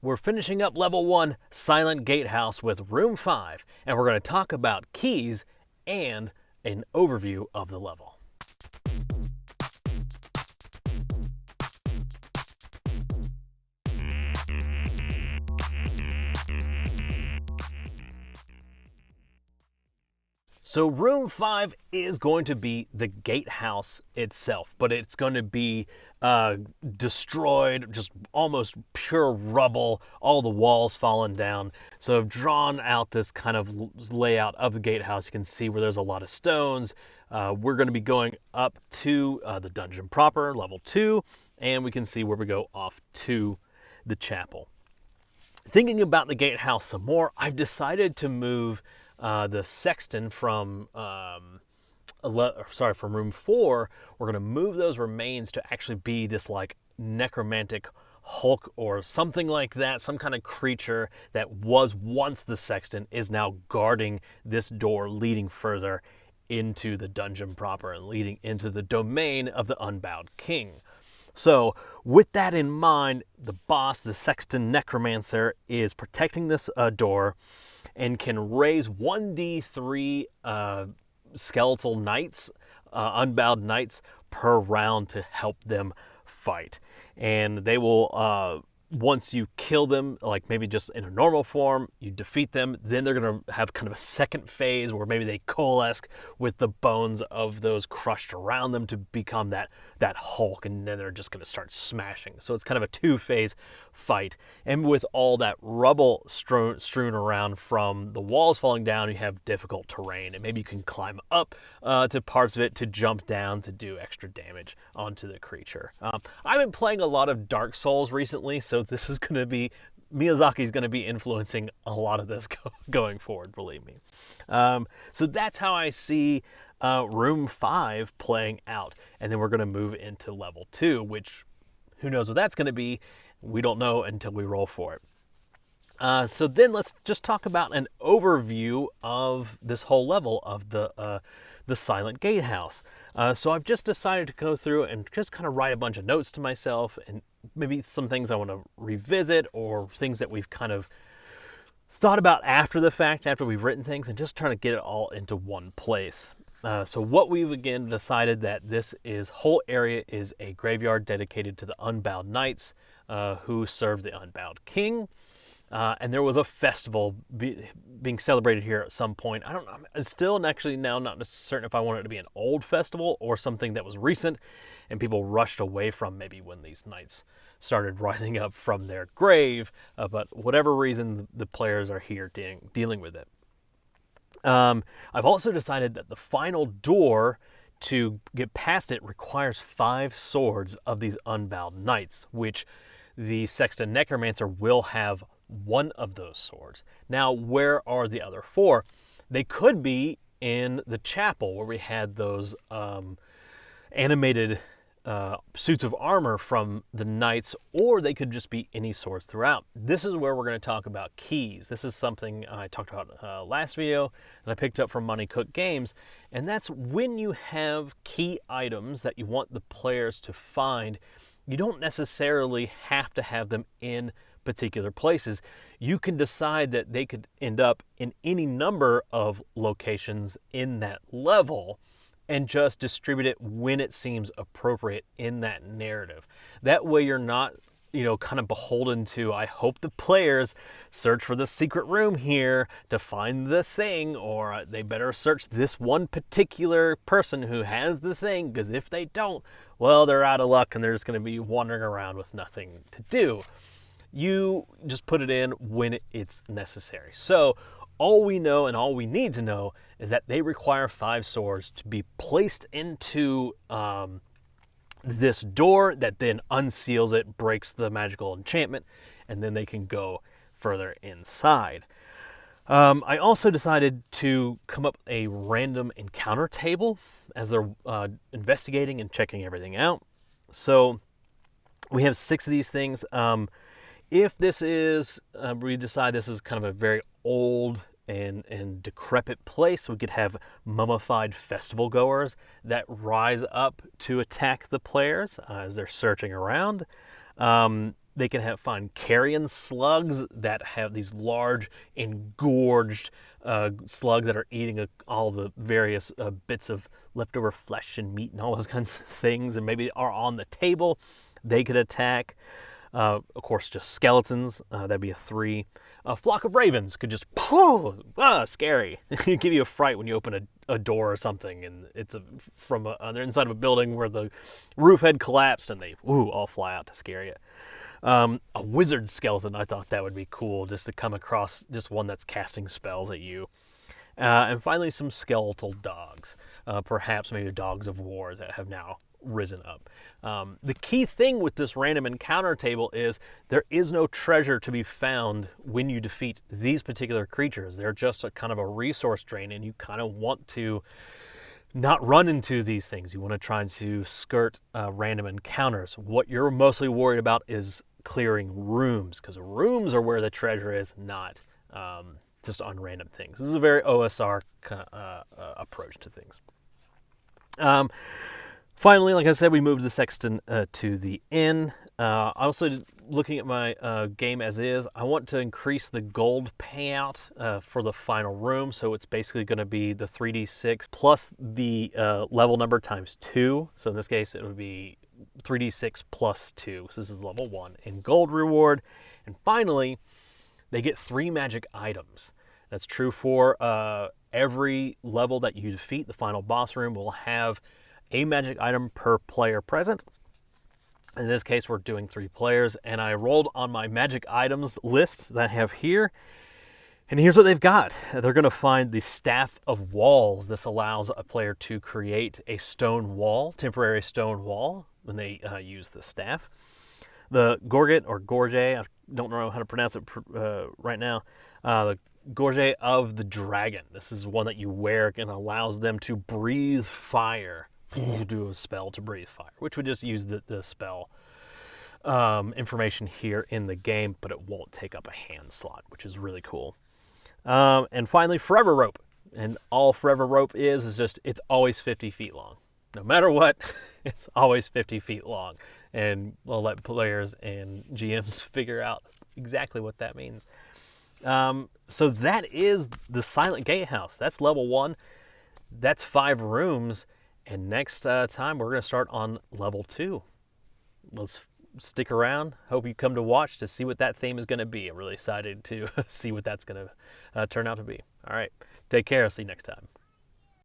we're finishing up level 1 Silent Gatehouse with room 5, and we're going to talk about keys and an overview of the level. So room 5 is going to be the gatehouse itself, but it's going to be destroyed, just almost pure rubble, all the walls falling down. So I've drawn out this kind of layout of the gatehouse. You can see where there's a lot of stones. We're going to be going up to the dungeon proper, level 2, and we can see where we go off to the chapel. Thinking about the gatehouse some more, I've decided to move the sexton from room 4. We're going to move those remains to actually be this like necromantic Hulk or something like that. Some kind of creature that was once the sexton is now guarding this door leading further into the dungeon proper and leading into the domain of the Unbowed King. So with that in mind, the boss, the sexton necromancer, is protecting this door and can raise 1d3 skeletal knights, unbowed knights per round to help them fight. And they will, once you kill them, like maybe just in a normal form, you defeat them, then they're going to have kind of a second phase where maybe they coalesce with the bones of those crushed around them to become that Hulk, and then they're just going to start smashing. So it's kind of a 2-phase fight. And with all that rubble strewn around from the walls falling down, you have difficult terrain, and maybe you can climb up to parts of it to jump down to do extra damage onto the creature. I've been playing a lot of Dark Souls recently, so this is going to be, Miyazaki's going to be influencing a lot of this going forward, believe me. So that's how I see room 5 playing out. And then we're going to move into level 2, which who knows what that's going to be. We don't know until we roll for it. So then let's just talk about an overview of this whole level of the Silent Gatehouse. So I've just decided to go through and just kind of write a bunch of notes to myself, and maybe some things I want to revisit or things that we've kind of thought about after the fact, after we've written things, and just trying to get it all into one place. So what we've again decided that this whole area is a graveyard dedicated to the Unbowed Knights who serve the Unbowed King. And there was a festival being celebrated here at some point. I don't know. I'm still actually now not certain if I want it to be an old festival or something that was recent and people rushed away from maybe when these knights started rising up from their grave. But whatever reason, the players are here dealing with it. I've also decided that the final door to get past it requires 5 swords of these Unbowed Knights, which the Sexton Necromancer will have 1 of those swords. Now, where are the other 4? They could be in the chapel where we had those animated suits of armor from the knights, or they could just be any swords throughout. This is where we're going to talk about keys. This is something I talked about last video and I picked up from Money Cook Games, and that's when you have key items that you want the players to find, you don't necessarily have to have them in particular places. You can decide that they could end up in any number of locations in that level and just distribute it when it seems appropriate in that narrative. That way you're not, kind of beholden to, I hope the players search for the secret room here to find the thing, or they better search this one particular person who has the thing, because if they don't, well, they're out of luck and they're just going to be wandering around with nothing to do. You just put it in when it's necessary. So all we know and all we need to know is that they require 5 swords to be placed into this door that then unseals it, breaks the magical enchantment, and then they can go further inside. I also decided to come up with a random encounter table as they're investigating and checking everything out. So we have 6 of these things. If this is, we decide this is kind of a very old and decrepit place, we could have mummified festival goers that rise up to attack the players as they're searching around. They can find carrion slugs that have these large, engorged slugs that are eating all the various bits of leftover flesh and meat and all those kinds of things, and maybe are on the table. They could attack. Of course, just skeletons. That'd be a 3. A flock of ravens could just, scary. Give you a fright when you open a door or something, and it's from the inside of a building where the roof had collapsed, and they all fly out to scare you. A wizard skeleton, I thought that would be cool, just to come across just one that's casting spells at you. And finally, some skeletal dogs, perhaps maybe dogs of war that have now risen up. The key thing with this random encounter table is there is no treasure to be found when you defeat these particular creatures. They're just a kind of a resource drain, and you kind of want to not run into these things. You want to try to skirt random encounters. What you're mostly worried about is clearing rooms, because rooms are where the treasure is, not just on random things. This is a very OSR approach to things. Finally, like I said, we moved the sexton to the inn. Also, looking at my game as is, I want to increase the gold payout for the final room. So it's basically going to be the 3d6 plus the level number times 2. So in this case, it would be 3d6 plus 2. So this is level 1 in gold reward. And finally, they get 3 magic items. That's true for every level that you defeat. The final boss room will have a magic item per player present. In this case, we're doing 3 players, and I rolled on my magic items list that I have here, and here's what they've got. They're going to find the Staff of Walls. This allows a player to create a stone wall, temporary stone wall, when they use the staff. The Gorget, or Gorge, I don't know how to pronounce it right now, the Gorge of the Dragon. This is one that you wear and allows them to breathe fire. Do a spell to breathe fire, which would just use the spell information here in the game, but it won't take up a hand slot, which is really cool. And finally, Forever Rope. And all Forever Rope is just, it's always 50 feet long. No matter what, it's always 50 feet long. And we'll let players and GMs figure out exactly what that means. So that is the Silent Gatehouse. That's level 1. That's 5 rooms. And next time, we're going to start on level 2. Let's stick around. Hope you come to watch to see what that theme is going to be. I'm really excited to see what that's going to turn out to be. All right. Take care. I'll see you next time.